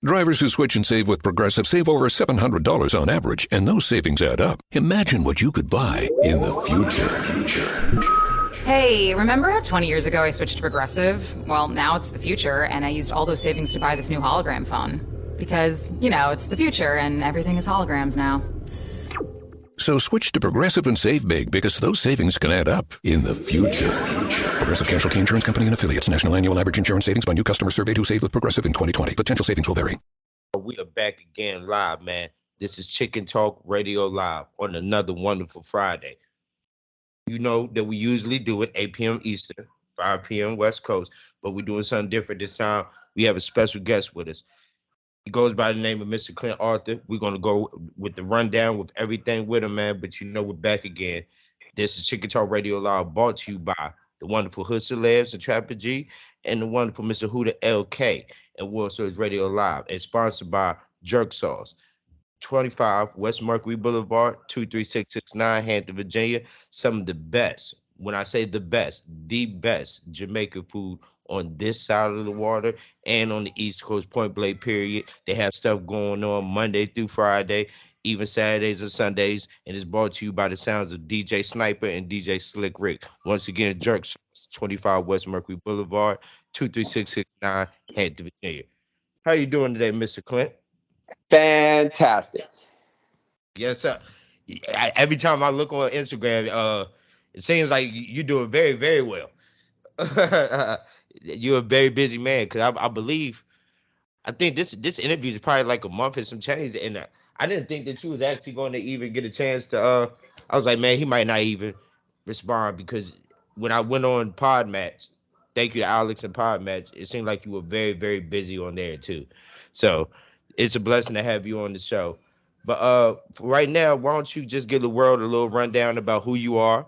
Drivers who switch and save with Progressive save over $700 on average, and those savings add up. Imagine what you could buy in the future. Hey, remember how 20 years ago I switched to Progressive? Well, now it's the future, and I used all those savings to buy this new hologram phone. Because, it's the future, and everything is holograms now. So switch to Progressive and save big, because those savings can add up in the future. Progressive Casualty Insurance Company and Affiliates. National annual average insurance savings by new customers surveyed who saved with Progressive in 2020. Potential savings will vary. We are back again live, man. This is Chicken Talk Radio Live on another wonderful Friday. You know that we usually do it 8 p.m. Eastern, 5 p.m. West Coast, but we're doing something different this time. We have a special guest with us. He goes by the name of Mr. Clint Arthur. We're going to go with the rundown with everything with him, man, but we're back again. This is Chicken Talk Radio Live, brought to you by the wonderful Hood Celebs, the Trapper G, and the wonderful Mr. Huda LK and World Series Radio Live, and sponsored by Jerk Sauce. 25 West Mercury Boulevard, 23669, Hampton, Virginia. Some of the best, when I say the best Jamaican food on this side of the water and on the East Coast, point blank period. They have stuff going on Monday through Friday, even Saturdays and Sundays, and it's brought to you by the sounds of DJ Sniper and DJ Slick Rick. Once again, Jerk Sauce, 25 West Mercury Boulevard, 23669, Hampton, Virginia. How you doing today, Mr. Clint? Fantastic. Yes, sir. Every time I look on Instagram, it seems like you're doing very, very well. You're a very busy man, because I think this interview is probably like a month and some change, and I didn't think that you was actually going to even get a chance to. I was like, man, he might not even respond, because when I went on Podmatch, thank you to Alex and Podmatch, it seemed like you were very, very busy on there too. So it's a blessing to have you on the show. But right now, why don't you just give the world a little rundown about who you are,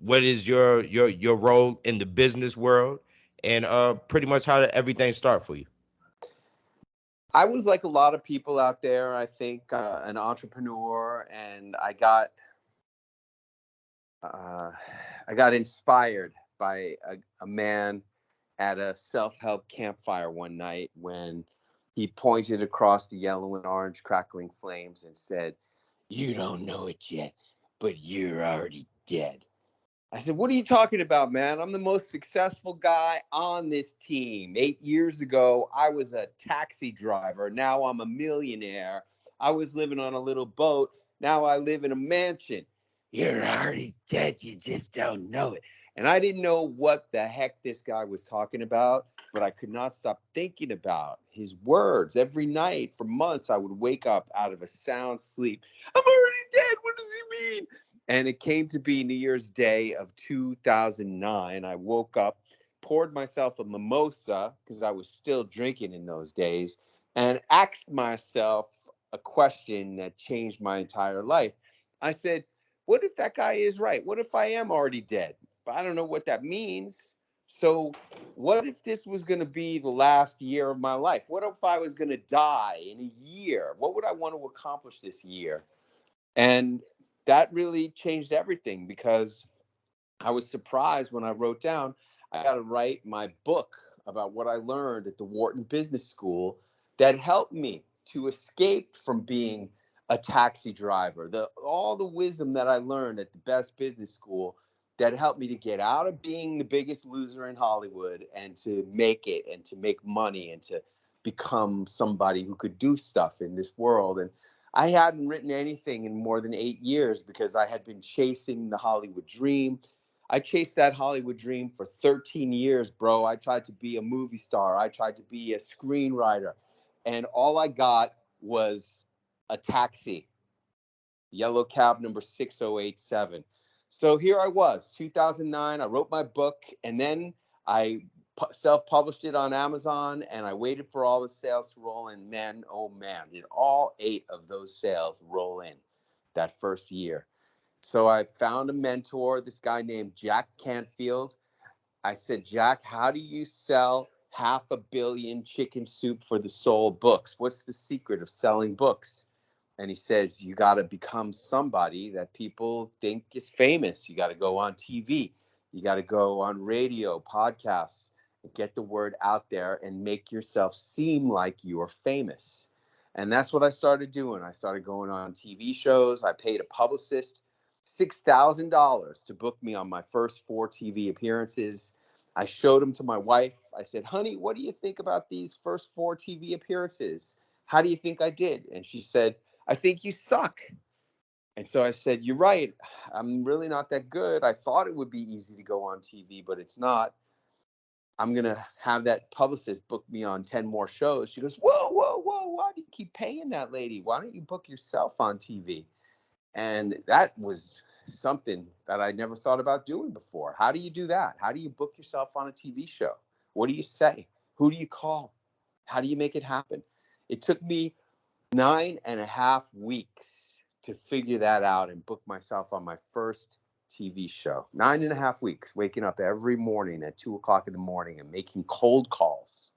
what is your role in the business world, and pretty much how did everything start for you? I was like a lot of people out there, I think, an entrepreneur, and I got inspired by a man at a self-help campfire one night when he pointed across the yellow and orange crackling flames and said, "You don't know it yet, but you're already dead." I said, "What are you talking about, man? I'm the most successful guy on this team. 8 years ago, I was a taxi driver. Now I'm a millionaire. I was living on a little boat. Now I live in a mansion. You're already dead. You just don't know it." And I didn't know what the heck this guy was talking about, but I could not stop thinking about his words. Every night for months, I would wake up out of a sound sleep. "I'm already dead. What does he mean?" And it came to be New Year's Day of 2009. I woke up, poured myself a mimosa, because I was still drinking in those days, and asked myself a question that changed my entire life. I said, what if that guy is right? What if I am already dead? But I don't know what that means. So what if this was going to be the last year of my life? What if I was going to die in a year? What would I want to accomplish this year? And that really changed everything, because I was surprised when I wrote down, I got to write my book about what I learned at the Wharton Business School that helped me to escape from being a taxi driver. All the wisdom that I learned at the best business school that helped me to get out of being the biggest loser in Hollywood and to make it and to make money and to become somebody who could do stuff in this world. And I hadn't written anything in more than 8 years because I had been chasing the Hollywood dream. I chased that Hollywood dream for 13 years, bro. I tried to be a movie star. I tried to be a screenwriter. And all I got was a taxi, yellow cab number 6087. So here I was, 2009. I wrote my book, and then I self-published it on Amazon, and I waited for all the sales to roll in. Man, oh man, did all 8 of those sales roll in that first year. So I found a mentor, this guy named Jack Canfield. I said, "Jack, how do you sell 500 million Chicken Soup for the Soul books? What's the secret of selling books?" And he says, "You got to become somebody that people think is famous. You got to go on TV. You got to go on radio, podcasts, get the word out there, and make yourself seem like you're famous. And that's what I started doing. I started going on TV shows. I paid a publicist $6,000 to book me on my first 4 TV appearances. I showed them to my wife. I said, honey, what do you think about these first 4 TV appearances? How do you think I did? And she said, I think you suck. And so I said, you're right. I'm really not that good. I thought it would be easy to go on TV, but it's not. I'm going to have that publicist book me on 10 more shows. She goes, whoa, whoa, whoa. Why do you keep paying that lady? Why don't you book yourself on TV? And that was something that I never thought about doing before. How do you do that? How do you book yourself on a TV show? What do you say? Who do you call? How do you make it happen? It took me 9.5 weeks to figure that out and book myself on my first TV show. 9.5 weeks, waking up every morning at 2:00 in the morning and making cold calls.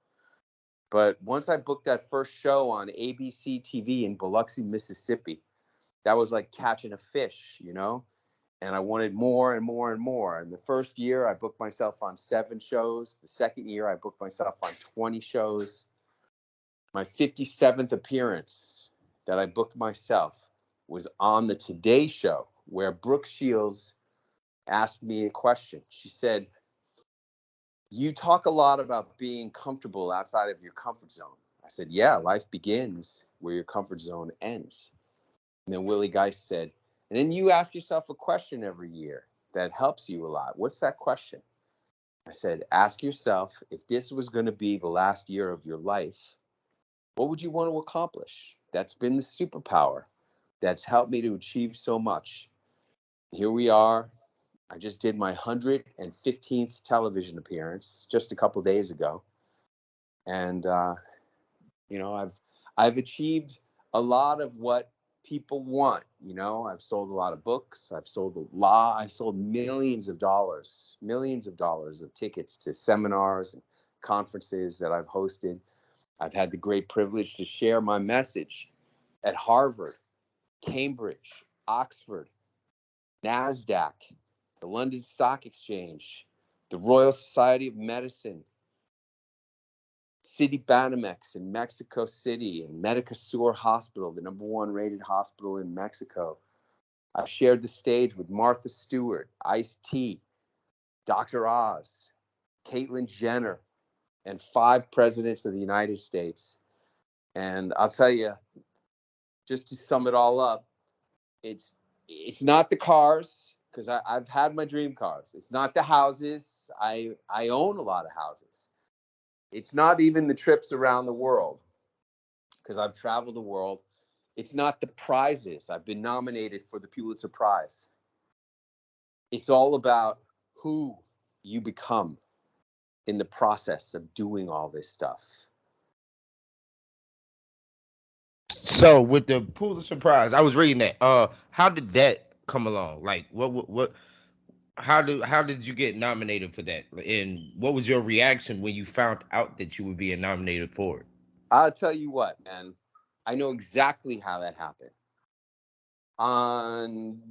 But once I booked that first show on ABC TV in Biloxi, Mississippi, that was like catching a fish, you know? And I wanted more and more and more. And the first year I booked myself on 7 shows. The second year I booked myself on 20 shows. My 57th appearance that I booked myself was on the Today Show, where Brooke Shields asked me a question. She said, you talk a lot about being comfortable outside of your comfort zone. I said, yeah, life begins where your comfort zone ends. And then Willie Geist said, and then you ask yourself a question every year that helps you a lot. What's that question? I said, ask yourself, if this was going to be the last year of your life, what would you want to accomplish? That's been the superpower that's helped me to achieve so much. Here we are. I just did my 115th television appearance just a couple of days ago. And, you know, I've achieved a lot of what people want. You know, I've sold a lot of books. I've sold millions of dollars of tickets to seminars and conferences that I've hosted. I've had the great privilege to share my message at Harvard, Cambridge, Oxford, NASDAQ, the London Stock Exchange, the Royal Society of Medicine, City Banamex in Mexico City, and Medica Sur Hospital, the #1 rated hospital in Mexico. I've shared the stage with Martha Stewart, Ice-T, Dr. Oz, Caitlyn Jenner, and 5 presidents of the United States. And I'll tell you, just to sum it all up, it's not the cars, because I've had my dream cars. It's not the houses. I own a lot of houses. It's not even the trips around the world, because I've traveled the world. It's not the prizes. I've been nominated for the Pulitzer Prize. It's all about who you become in the process of doing all this stuff. So with the Pulitzer Prize, I was reading that. How did that come along? Like, what? How did you get nominated for that? And what was your reaction when you found out that you were being nominated for it? I'll tell you what, man. I know exactly how that happened. On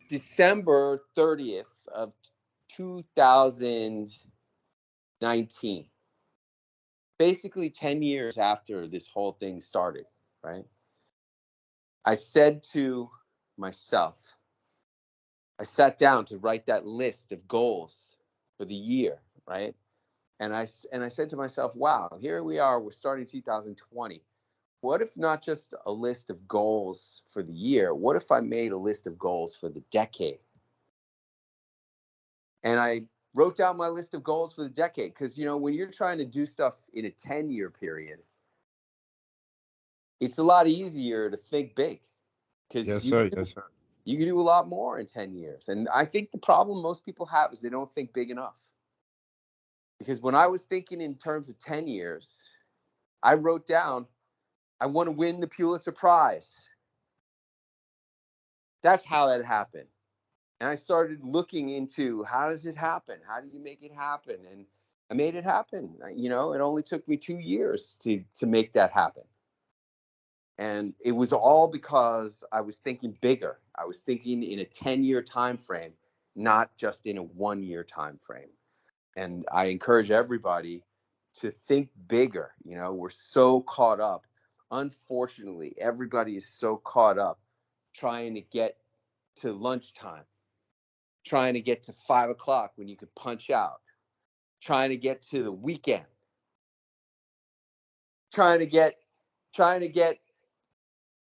December 30th of 2019, basically 10 years after this whole thing started, right? I said to myself, I sat down to write that list of goals for the year, right? And I said to myself, wow, here we are, we're starting 2020. What if not just a list of goals for the year? What if I made a list of goals for the decade? And I wrote down my list of goals for the decade, because, you know, when you're trying to do stuff in a 10-year period, it's a lot easier to think big, because Yes, you sir. Yes, sir. can do a lot more in 10 years. And I think the problem most people have is they don't think big enough. Because when I was thinking in terms of 10 years, I wrote down, I want to win the Pulitzer Prize. That's how that happened. And I started looking into, how does it happen? How do you make it happen? And I made it happen. You know, it only took me 2 years to make that happen. And it was all because I was thinking bigger. I was thinking in a 10-year time frame, not just in a 1-year time frame. And I encourage everybody to think bigger. You know, we're so caught up. Unfortunately, everybody is so caught up trying to get to lunchtime, trying to get to 5 o'clock when you could punch out, trying to get to the weekend, trying to get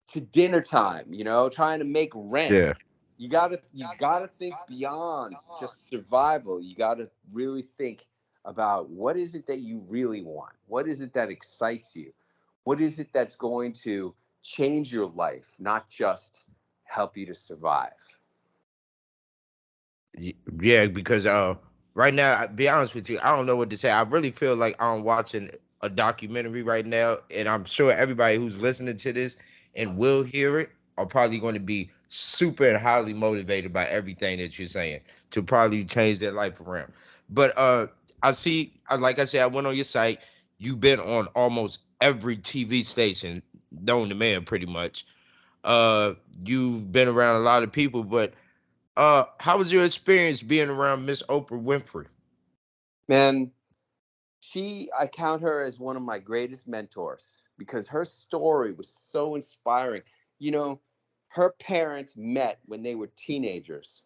to dinner time, you know, trying to make rent. Yeah. You gotta think beyond just survival. You gotta really think about what is it that you really want? What is it that excites you? What is it that's going to change your life, not just help you to survive? Yeah, because right now, I be honest with you, I don't know what to say. I really feel like I'm watching a documentary right now, and I'm sure everybody who's listening to this and will hear it are probably going to be super and highly motivated by everything that you're saying to probably change their life around. But I see, like I said, I went on your site. You've been on almost every TV station known to man, pretty much. You've been around a lot of people, but how was your experience being around Miss Oprah Winfrey? Man, I count her as one of my greatest mentors because her story was so inspiring. You know, her parents met when they were teenagers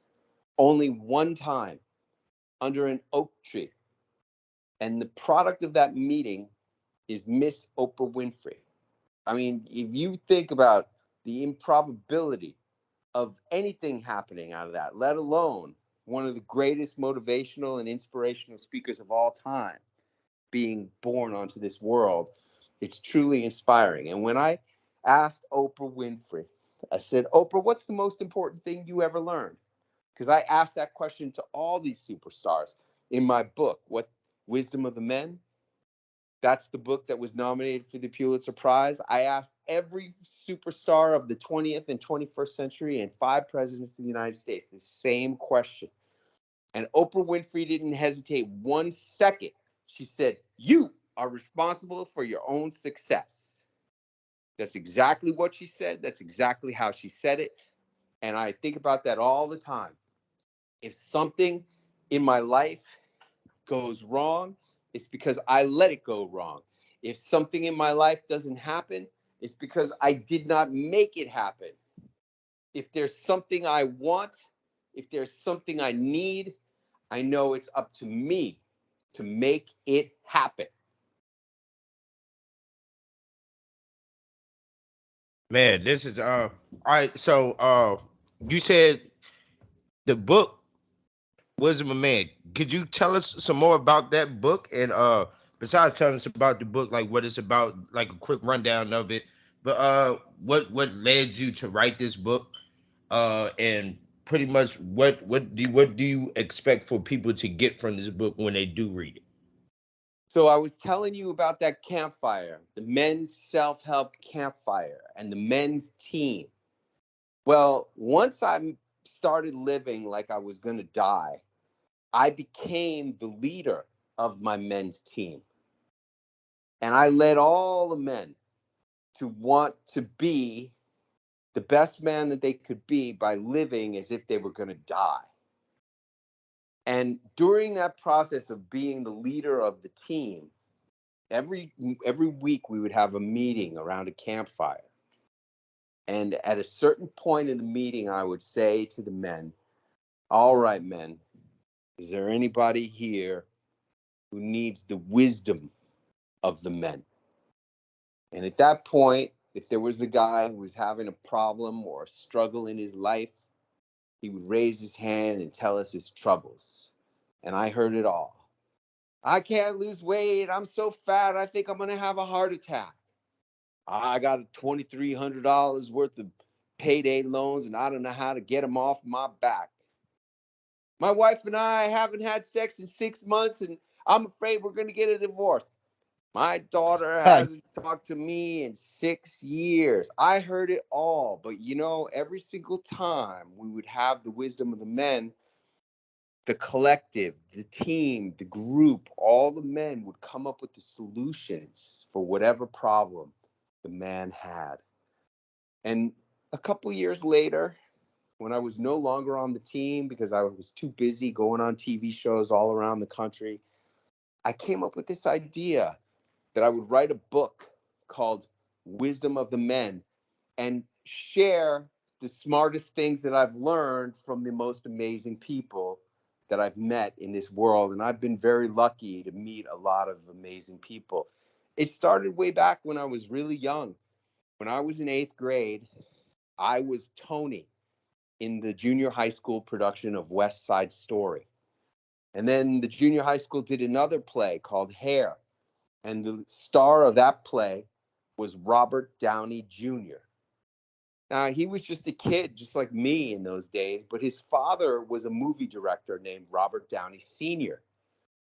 only one time under an oak tree. And the product of that meeting is Miss Oprah Winfrey. I mean, if you think about the improbability of anything happening out of that, let alone one of the greatest motivational and inspirational speakers of all time being born onto this world, it's truly inspiring. And when I asked Oprah Winfrey, I said, Oprah, what's the most important thing you ever learned? Because I asked that question to all these superstars in my book, What Wisdom of the Men? That's the book that was nominated for the Pulitzer Prize. I asked every superstar of the 20th and 21st century and 5 presidents of the United States the same question. And Oprah Winfrey didn't hesitate 1 second. She said, you are responsible for your own success. That's exactly what she said. That's exactly how she said it. And I think about that all the time. If something in my life goes wrong, it's because I let it go wrong. If something in my life doesn't happen, it's because I did not make it happen. If there's something I want, if there's something I need, I know it's up to me to make it happen. Man, this is all right. So you said the book Wisdom of Man. Could you tell us some more about that book? And besides telling us about the book, like what it's about, like a quick rundown of it. But what led you to write this book? And pretty much what do you expect for people to get from this book when they do read it? So I was telling you about that campfire, the men's self-help campfire and the men's team. Well, once I started living like I was going to die, I became the leader of my men's team. And I led all the men to want to be the best man that they could be by living as if they were going to die. And during that process of being the leader of the team, every week we would have a meeting around a campfire. And at a certain point in the meeting, I would say to the men, all right, men, is there anybody here who needs the wisdom of the men? And at that point, if there was a guy who was having a problem or a struggle in his life, he would raise his hand and tell us his troubles. And I heard it all. I can't lose weight. I'm so fat. I think I'm going to have a heart attack. I got $2,300 worth of payday loans and I don't know how to get them off my back. My wife and I haven't had sex in 6 months and I'm afraid we're going to get a divorce. My daughter hasn't talked to me in 6 years. I heard it all. But you know, every single time we would have the wisdom of the men, the collective, the team, the group, all the men would come up with the solutions for whatever problem the man had. And a couple of years later, when I was no longer on the team because I was too busy going on TV shows all around the country, I came up with this idea that I would write a book called Wisdom of the Men and share the smartest things that I've learned from the most amazing people that I've met in this world. And I've been very lucky to meet a lot of amazing people. It started way back when I was really young. When I was in 8th grade, I was Tony in the junior high school production of West Side Story. And then the junior high school did another play called Hair. And the star of that play was Robert Downey Jr. Now, he was just a kid, just like me in those days, but his father was a movie director named Robert Downey Sr.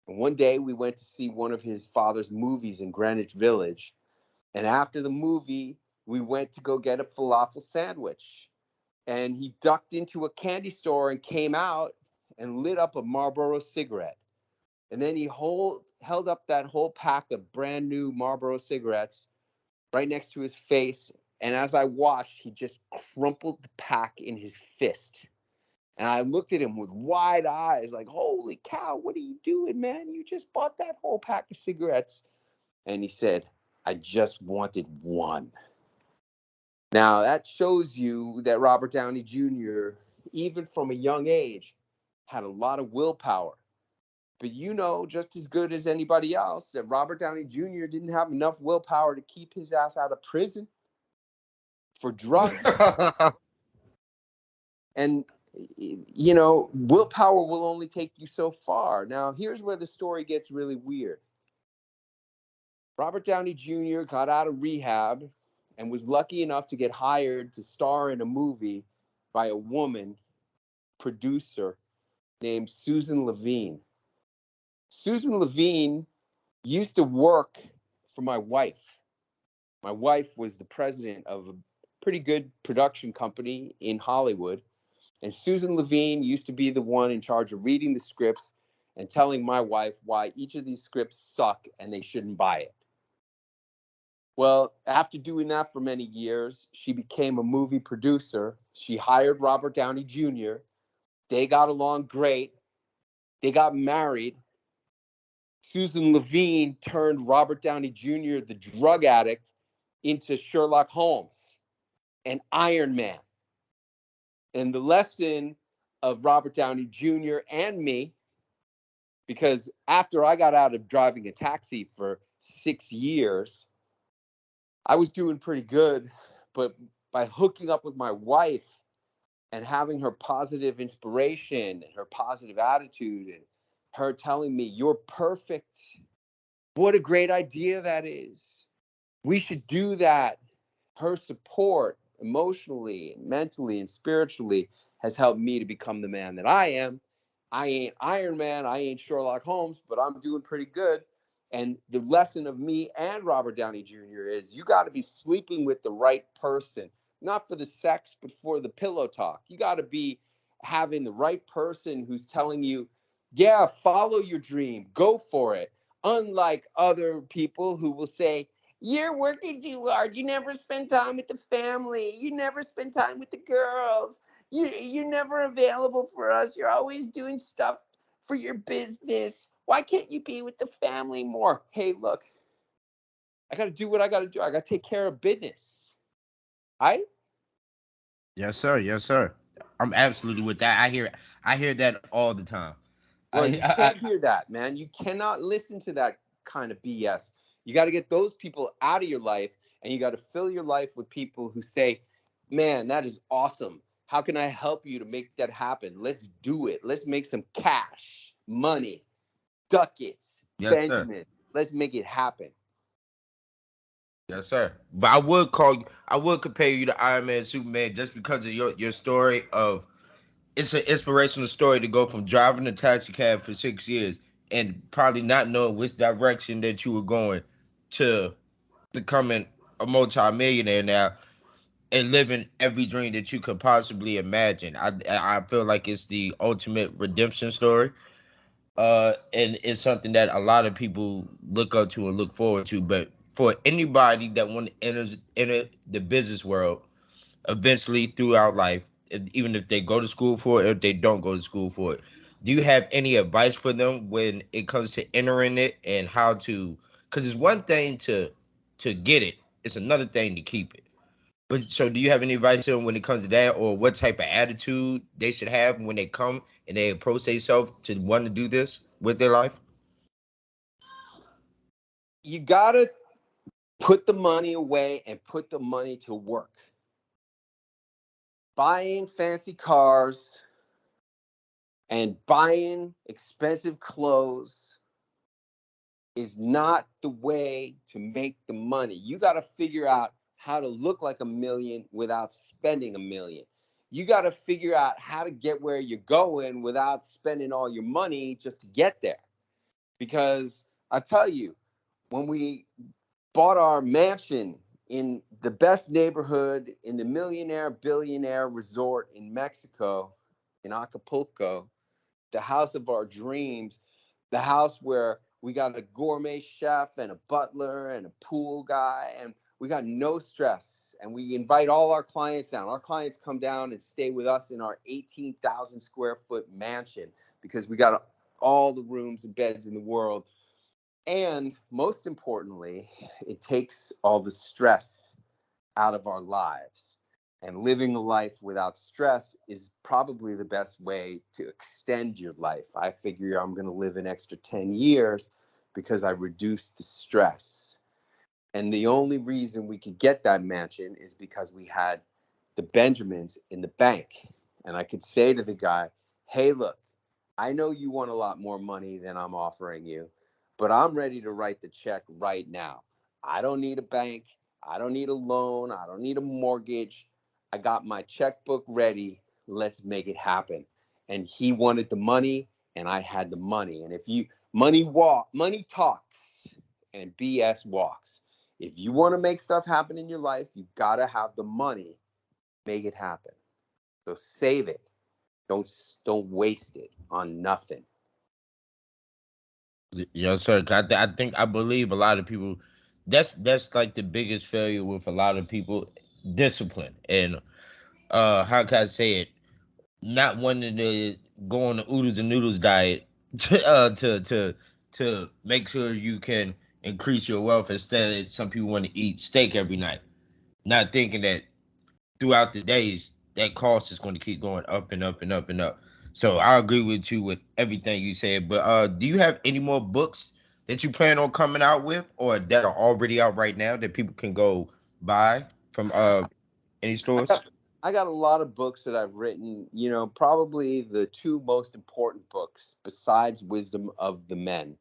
And one day we went to see one of his father's movies in Greenwich Village. And after the movie, we went to go get a falafel sandwich. And he ducked into a candy store and came out and lit up a Marlboro cigarette. And then he held up that whole pack of brand new Marlboro cigarettes right next to his face. And as I watched, he just crumpled the pack in his fist. And I looked at him with wide eyes like, holy cow, what are you doing, man? You just bought that whole pack of cigarettes. And he said, I just wanted one. Now, that shows you that Robert Downey Jr., even from a young age, had a lot of willpower. But you know just as good as anybody else that Robert Downey Jr. didn't have enough willpower to keep his ass out of prison for drugs. And, you know, willpower will only take you so far. Now, here's where the story gets really weird. Robert Downey Jr. got out of rehab and was lucky enough to get hired to star in a movie by a woman producer named Susan Levine. Susan Levine used to work for my wife. My wife was the president of a pretty good production company in Hollywood. And Susan Levine used to be the one in charge of reading the scripts and telling my wife why each of these scripts suck and they shouldn't buy it. Well, after doing that for many years, she became a movie producer. She hired Robert Downey Jr. They got along great. They got married. Susan Levine turned Robert Downey Jr., the drug addict, into Sherlock Holmes and Iron Man. And the lesson of Robert Downey Jr. and me, because after I got out of driving a taxi for 6 years, I was doing pretty good. But by hooking up with my wife and having her positive inspiration and her positive attitude and her telling me, you're perfect. What a great idea that is. We should do that. Her support emotionally, mentally, and spiritually has helped me to become the man that I am. I ain't Iron Man, I ain't Sherlock Holmes, but I'm doing pretty good. And the lesson of me and Robert Downey Jr. is you got to be sleeping with the right person, not for the sex, but for the pillow talk. You got to be having the right person who's telling you, yeah, follow your dream, go for it. Unlike other people who will say, you're working too hard. You never spend time with the family. You never spend time with the girls. You're never available for us. You're always doing stuff for your business. Why can't you be with the family more? Hey, look, I got to do what I got to do. I got to take care of business. I Yes, sir. Yes, sir. I'm absolutely with that. I hear that all the time. You can't hear that, man. You cannot listen to that kind of BS. You got to get those people out of your life, and you got to fill your life with people who say, man, that is awesome. How can I help you to make that happen? Let's do it. Let's make some cash, money, ducats, Yes, sir. Benjamin. Let's make it happen. Yes, sir. But I would compare you to Iron Man, Superman, just because of your story of it's an inspirational story to go from driving a taxi cab for 6 years and probably not knowing which direction that you were going to becoming a multi-millionaire now and living every dream that you could possibly imagine. I feel like it's the ultimate redemption story. And it's something that a lot of people look up to and look forward to. But for anybody that want to enter the business world, eventually throughout life, even if they go to school for it, or if they don't go to school for it, Do you have any advice for them when it comes to entering it and how to? Because it's one thing to get it, it's another thing to keep it. But so, do you have any advice to them when it comes to that, or what type of attitude they should have when they come and they approach themselves to want to do this with their life? You gotta put the money away and put the money to work. Buying fancy cars and buying expensive clothes is not the way to make the money. You got to figure out how to look like a million without spending a million. You got to figure out how to get where you're going without spending all your money just to get there. Because I tell you, when we bought our mansion in the best neighborhood in the millionaire billionaire resort in Mexico, in Acapulco, the house of our dreams, the house where we got a gourmet chef and a butler and a pool guy, and we got no stress. And we invite all our clients down. Our clients come down and stay with us in our 18,000 square foot mansion because we got all the rooms and beds in the world. And most importantly, it takes all the stress out of our lives. And living a life without stress is probably the best way to extend your life. I figure I'm going to live an extra 10 years because I reduced the stress. And the only reason we could get that mansion is because we had the Benjamins in the bank. And I could say to the guy, hey, look, I know you want a lot more money than I'm offering you, but I'm ready to write the check right now. I don't need a bank. I don't need a loan. I don't need a mortgage. I got my checkbook ready. Let's make it happen. And he wanted the money and I had the money. And if you money talks and BS walks. If you want to make stuff happen in your life, you got to have the money. Make it happen. So save it. Don't waste it on nothing. Yes, sir. I believe a lot of people. That's like the biggest failure with a lot of people. Discipline and how can I say it? Not wanting to go on the oodles and noodles diet to make sure you can increase your wealth. Instead, of some people want to eat steak every night, not thinking that throughout the days that cost is going to keep going up and up and up and up. So I agree with you with everything you said. But do you have any more books that you plan on coming out with, or that are already out right now that people can go buy from any stores? I got a lot of books that I've written. Probably the two most important books besides Wisdom of the Men,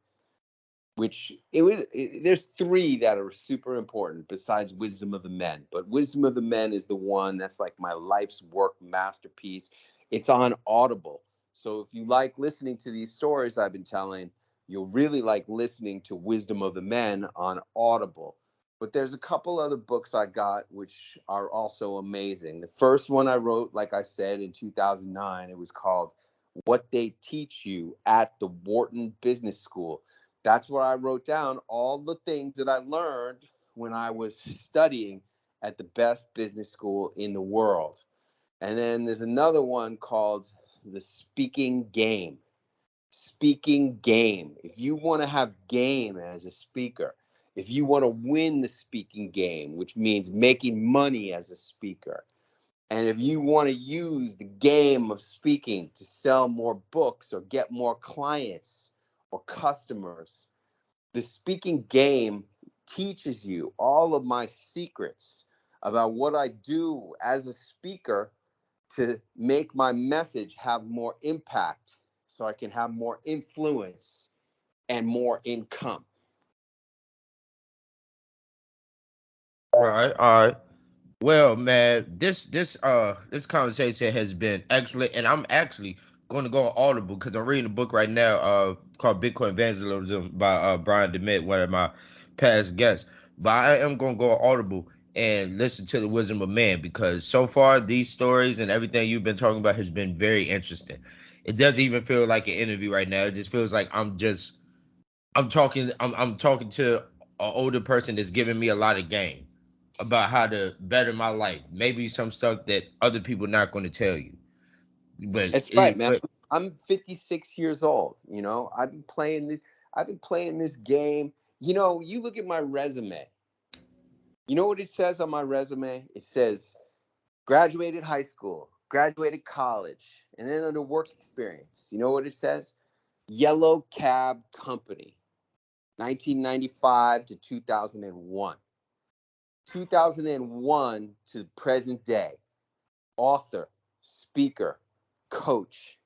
which there's three that are super important besides Wisdom of the Men. But Wisdom of the Men is the one that's like my life's work masterpiece. It's on Audible. So if you like listening to these stories I've been telling, you'll really like listening to Wisdom of the Men on Audible. But there's a couple other books I got which are also amazing. The first one I wrote, like I said, in 2009, it was called What They Teach You at the Wharton Business School. That's where I wrote down all the things that I learned when I was studying at the best business school in the world. And then there's another one called The Speaking Game. Speaking game. If you want to have game as a speaker, if you want to win the speaking game, which means making money as a speaker, and if you want to use the game of speaking to sell more books or get more clients or customers, the speaking game teaches you all of my secrets about what I do as a speaker to make my message have more impact so I can have more influence and more income. All right. Well, man, this conversation has been excellent, and I'm actually going to go on Audible because I'm reading a book right now called Bitcoin Evangelism by Brian DeMint, one of my past guests. But I am going to go on Audible and listen to the Wisdom of Man because so far these stories and everything you've been talking about has been very interesting. It doesn't even feel like an interview right now. It just feels like I'm talking to an older person that's giving me a lot of game about how to better my life. Maybe some stuff that other people not going to tell you. But It's right, man. I'm 56 years old. You know, I've been playing this game. You know, you look at my resume. You know what it says on my resume? It says graduated high school, graduated college, and then under work experience. You know what it says? Yellow Cab Company, 1995 to 2001. 2001 to present day. Author, speaker, coach,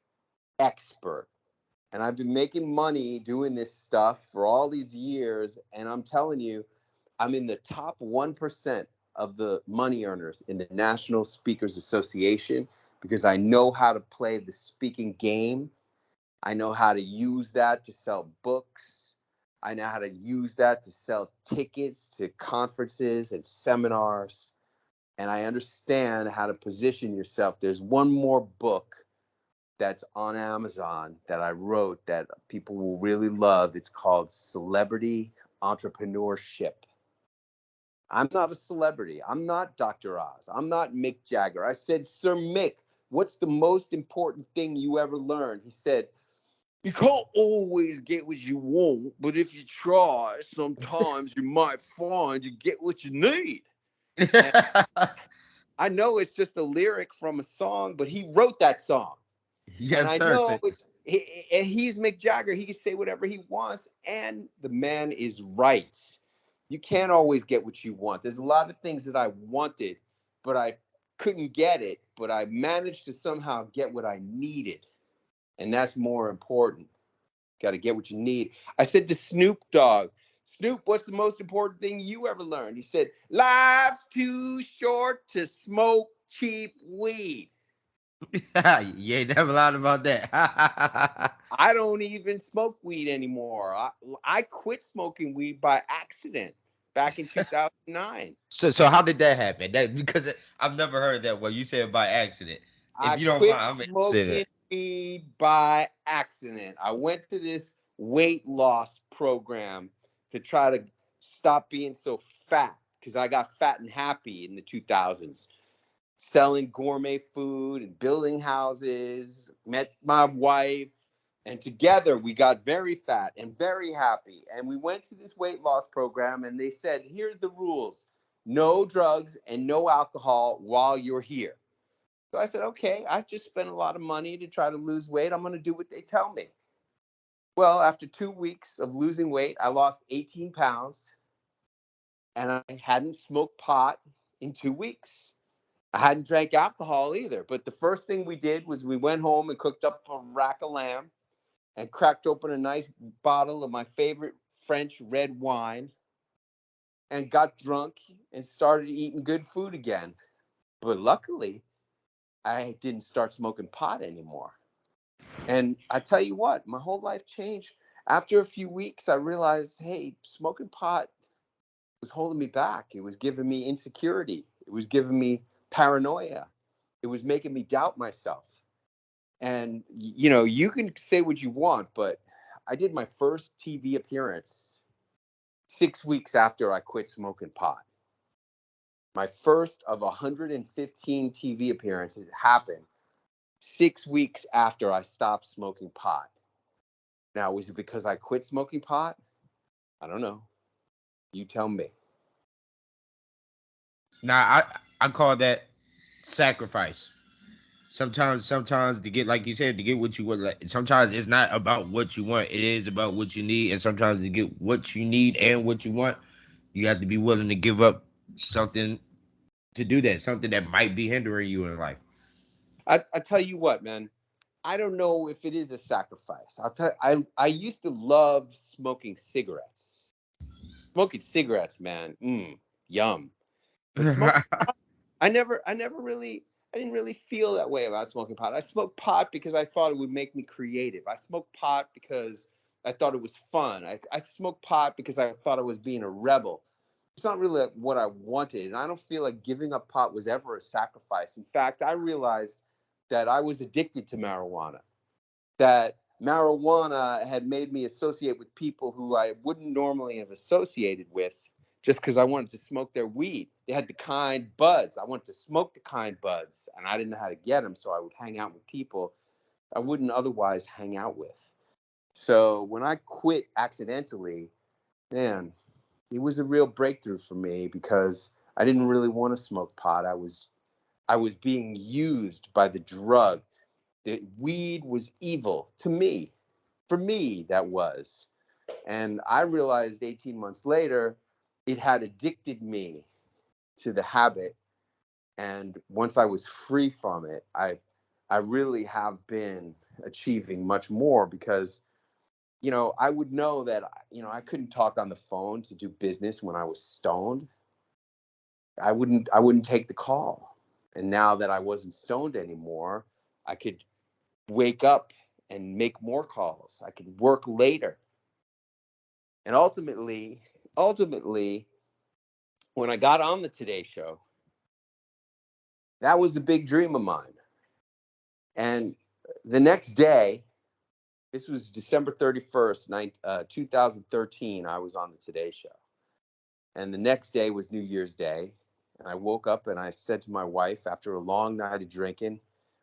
expert. And I've been making money doing this stuff for all these years. And I'm telling you, I'm in the top 1% of the money earners in the National Speakers Association because I know how to play the speaking game. I know how to use that to sell books. I know how to use that to sell tickets to conferences and seminars. And I understand how to position yourself. There's one more book that's on Amazon that I wrote that people will really love. It's called Celebrity Entrepreneurship. I'm not a celebrity. I'm not Dr. Oz. I'm not Mick Jagger. I said, Sir Mick, what's the most important thing you ever learned? He said, you can't always get what you want, but if you try, sometimes you might find you get what you need. And I know it's just a lyric from a song, but he wrote that song. Yes, And I sir. know he's Mick Jagger. He can say whatever he wants, and the man is right. You can't always get what you want. There's a lot of things that I wanted, but I couldn't get it. But I managed to somehow get what I needed. And that's more important. Got to get what you need. I said to Snoop Dogg, Snoop, what's the most important thing you ever learned? He said, life's too short to smoke cheap weed. You ain't never lied about that. I don't even smoke weed anymore. I quit smoking weed by accident back in 2009. So how did that happen? Because I've never heard that. Well, you said by accident. I If you don't quit mind, I'm interested in smoking weed by accident. I went to this weight loss program to try to stop being so fat because I got fat and happy in the 2000s. Selling gourmet food and building houses, met my wife, and together we got very fat and very happy. And we went to this weight loss program and they said, here's the rules. No drugs and no alcohol while you're here. So I said, okay, I've just spent a lot of money to try to lose weight. I'm going to do what they tell me. Well, after 2 weeks of losing weight, I lost 18 pounds and I hadn't smoked pot in 2 weeks. I hadn't drank alcohol either. But the first thing we did was we went home and cooked up a rack of lamb and cracked open a nice bottle of my favorite French red wine and got drunk and started eating good food again. But luckily, I didn't start smoking pot anymore. And I tell you what, my whole life changed. After a few weeks, I realized, hey, smoking pot was holding me back. It was giving me insecurity. It was giving me paranoia. It was making me doubt myself. And, you know, you can say what you want, but I did my first TV appearance 6 weeks after I quit smoking pot. My first of 115 TV appearances happened 6 weeks after I stopped smoking pot. Now, was it because I quit smoking pot? I don't know. You tell me. Now, I call that sacrifice. Sometimes to get, like you said, to get what you want. Like, sometimes it's not about what you want; it is about what you need. And sometimes to get what you need and what you want, you have to be willing to give up something to do that. Something that might be hindering you in life. I tell you what, man. I don't know if it is a sacrifice. I used to love smoking cigarettes. Smoking cigarettes, man. Yum. But smoking pot, I didn't really feel that way about smoking pot. I smoked pot because I thought it would make me creative. I smoked pot because I thought it was fun. I smoked pot because I thought I was being a rebel. It's not really what I wanted. And I don't feel like giving up pot was ever a sacrifice. In fact, I realized that I was addicted to marijuana, that marijuana had made me associate with people who I wouldn't normally have associated with just because I wanted to smoke their weed. They had the kind buds. I wanted to smoke the kind buds, and I didn't know how to get them, so I would hang out with people I wouldn't otherwise hang out with. So when I quit accidentally, man, it was a real breakthrough for me because I didn't really want to smoke pot. I was being used by the drug. The weed was evil to me. For me, that was. And I realized 18 months later, it had addicted me to the habit. And once I was free from it, I really have been achieving much more because, I would know that, I couldn't talk on the phone to do business when I was stoned. I wouldn't take the call. And now that I wasn't stoned anymore, I could wake up and make more calls. I could work later. And ultimately, when I got on the Today Show, that was a big dream of mine. And the next day, this was December 31st, 2013, I was on the Today Show. And the next day was New Year's Day. And I woke up and I said to my wife, after a long night of drinking,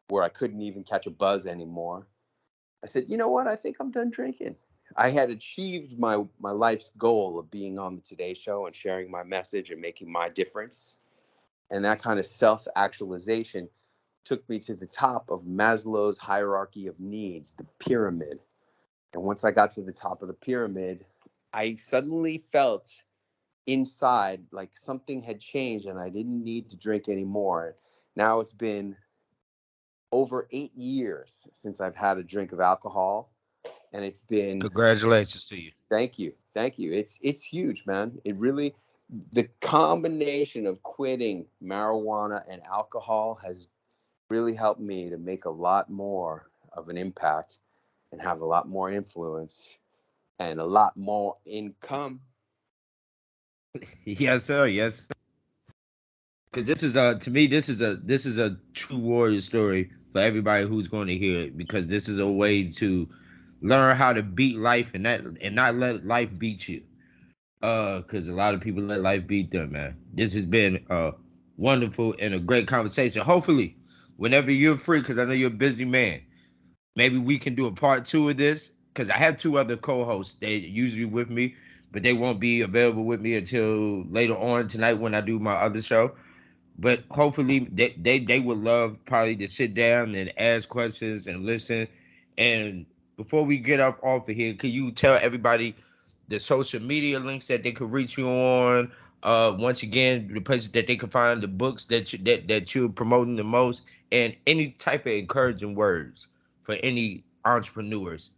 where I couldn't even catch a buzz anymore, I said, you know what? I think I'm done drinking. I had achieved my life's goal of being on the Today Show and sharing my message and making my difference. And that kind of self-actualization took me to the top of Maslow's hierarchy of needs, the pyramid. And once I got to the top of the pyramid, I suddenly felt inside like something had changed and I didn't need to drink anymore. Now it's been over 8 years since I've had a drink of alcohol. And it's been Congratulations to you. Thank you. It's huge, man. It really, the combination of quitting marijuana and alcohol has really helped me to make a lot more of an impact and have a lot more influence and a lot more income. Yes, sir. Yes. Because this is to me this is a true warrior story for everybody who's going to hear it, because this is a way to learn how to beat life and not let life beat you. Because a lot of people let life beat them, man. This has been wonderful and a great conversation. Hopefully, whenever you're free, because I know you're a busy man, maybe we can do a part two of this. Because I have two other co-hosts. They usually with me, but they won't be available with me until later on tonight when I do my other show. But hopefully they would love probably to sit down and ask questions and listen. And before we get up off of here, can you tell everybody the social media links that they could reach you on? Once again, the places that they can find the books that you're promoting the most, and any type of encouraging words for any entrepreneurs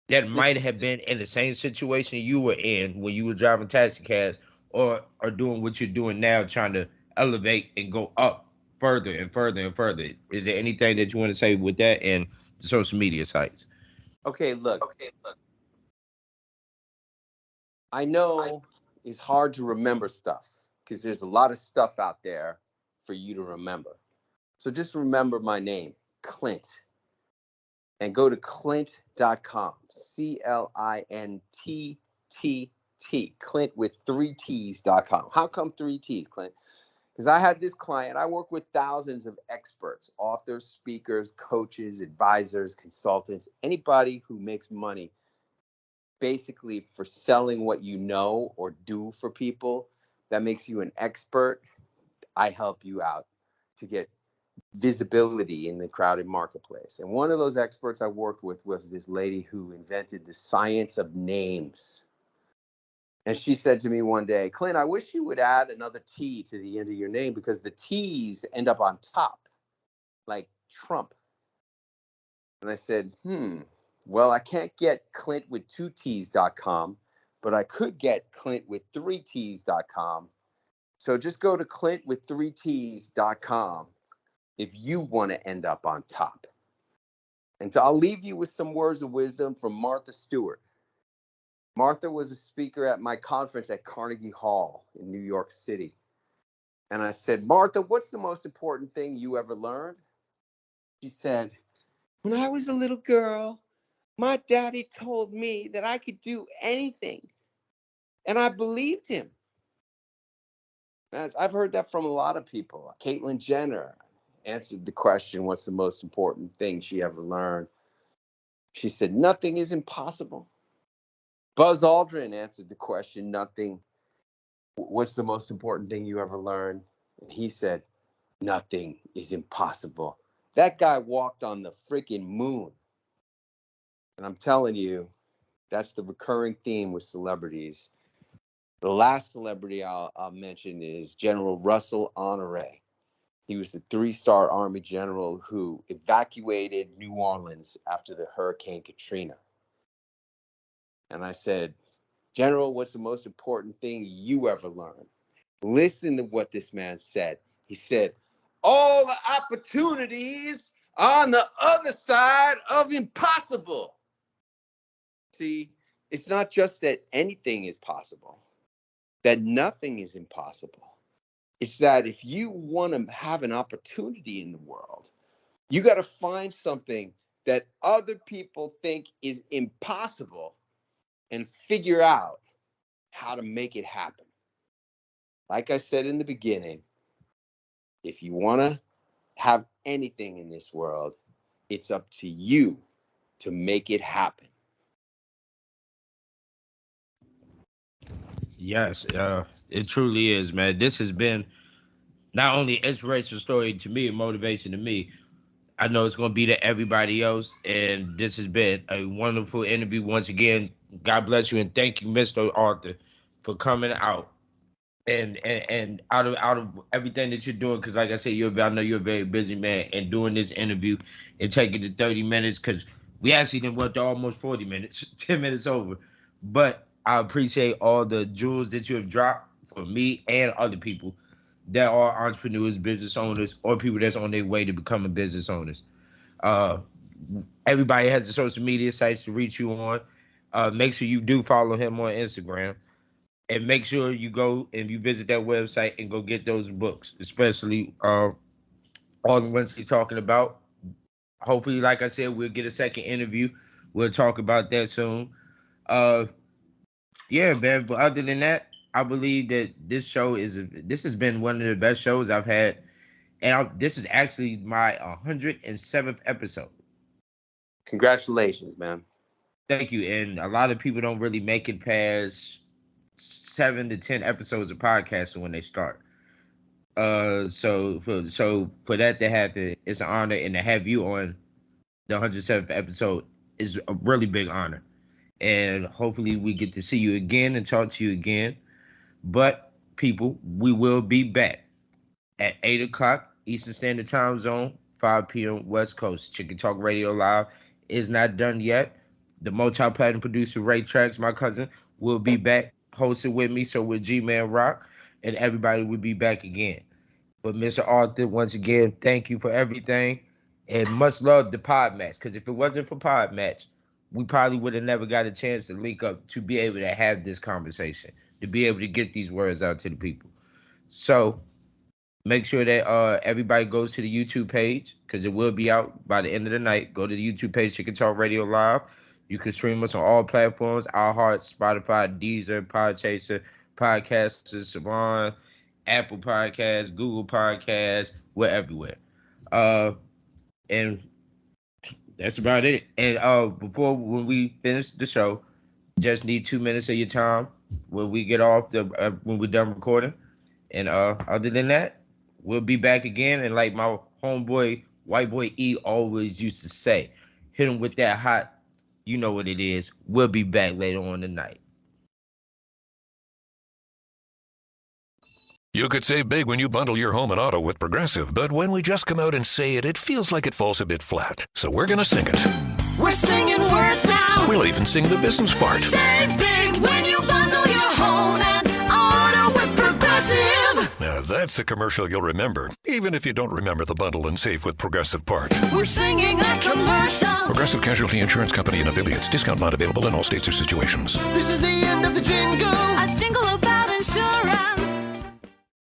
that might have been in the same situation you were in when you were driving taxi cabs, or are doing what you're doing now, trying to elevate and go up further and further and further. Is there anything that you want to say with that and the social media sites? Okay, look, I know it's hard to remember stuff because there's a lot of stuff out there for you to remember. So just remember my name, Clint, and go to clint.com, CLINTTT, Clint with 3T's.com. How come 3T's, Clint? Because I had this client, I work with thousands of experts, authors, speakers, coaches, advisors, consultants, anybody who makes money basically for selling what you know or do for people. That makes you an expert. I help you out to get visibility in the crowded marketplace. And one of those experts I worked with was this lady who invented the science of names. And she said to me one day, Clint, I wish you would add another T to the end of your name because the T's end up on top, like Trump. And I said, well, I can't get Clint with 2T's.com, but I could get Clint with 3T's.com. So just go to Clint with 3T's.com if you want to end up on top. And so I'll leave you with some words of wisdom from Martha Stewart. Martha was a speaker at my conference at Carnegie Hall in New York City. And I said, Martha, what's the most important thing you ever learned? She said, when I was a little girl, my daddy told me that I could do anything. And I believed him. I've heard that from a lot of people. Caitlyn Jenner, answered the question, what's the most important thing she ever learned? She said, nothing is impossible. Buzz Aldrin answered the question, what's the most important thing you ever learned? And he said, nothing is impossible. That guy walked on the freaking moon. And I'm telling you, that's the recurring theme with celebrities. The last celebrity I'll mention is General Russell Honore. He was a 3-star Army general who evacuated New Orleans after the Hurricane Katrina. And I said, General, what's the most important thing you ever learned? Listen to what this man said. He said, all the opportunities on the other side of impossible. See, it's not just that anything is possible, that nothing is impossible. It's that if you want to have an opportunity in the world, you got to find something that other people think is impossible and figure out how to make it happen. Like I said in the beginning, if you want to have anything in this world, it's up to you to make it happen. Yes, it truly is, man. This has been not only an inspirational story to me and motivation to me. I know it's going to be to everybody else. And this has been a wonderful interview. Once again, God bless you. And thank you, Mr. Arthur, for coming out and out of everything that you're doing. Because like I said, I know you're a very busy man, and doing this interview and taking the 30 minutes, because we actually didn't went to almost 40 minutes, 10 minutes over. But I appreciate all the jewels that you have dropped for me and other people that are entrepreneurs, business owners, or people that's on their way to becoming business owners. Everybody has the social media sites to reach you on. Make sure you do follow him on Instagram. And make sure you go and you visit that website and go get those books, especially all the ones he's talking about. Hopefully, like I said, we'll get a second interview. We'll talk about that soon. Yeah, man. But other than that, I believe that this has been one of the best shows I've had. And this is actually my 107th episode. Congratulations, man. Thank you. And a lot of people don't really make it past 7 to 10 episodes of podcasting when they start. So for that to happen, it's an honor, and to have you on the 107th episode is a really big honor. And hopefully we get to see you again and talk to you again. But people, we will be back at 8 o'clock Eastern Standard Time Zone, 5 p.m. West Coast. Chicken Talk Radio Live is not done yet. The multi-platinum producer Ray Trax, my cousin, will be back hosting with me. So will G-Man Rock, and everybody will be back again. But Mr. Arthur, once again, thank you for everything, and much love to Podmatch. Because if it wasn't for Podmatch, we probably would have never got a chance to link up to be able to have this conversation, to be able to get these words out to the people. So make sure that everybody goes to the YouTube page, because it will be out by the end of the night. Go to the YouTube page, Chicken Talk Radio Live. You can stream us on all platforms: iHeart, Spotify, Deezer, Podchaser, Podcasters, Savon, Apple Podcasts, Google Podcasts. We're everywhere. And that's about it. And when we finish the show, just need 2 minutes of your time when we get off when we're done recording. And other than that, we'll be back again. And like my homeboy, White Boy E, always used to say, hit him with that hot, you know what it is. We'll be back later on tonight. You could save big when you bundle your home and auto with Progressive, but when we just come out and say it, it feels like it falls a bit flat. So we're going to sing it. We're singing words now. We'll even sing the business part. Save big when you bundle your home and auto with Progressive. Now that's a commercial you'll remember, even if you don't remember the bundle and save with Progressive part. We're singing a commercial. Progressive Casualty Insurance Company and affiliates. Discount not available in all states or situations. This is the end of the jingle. A jingle about insurance.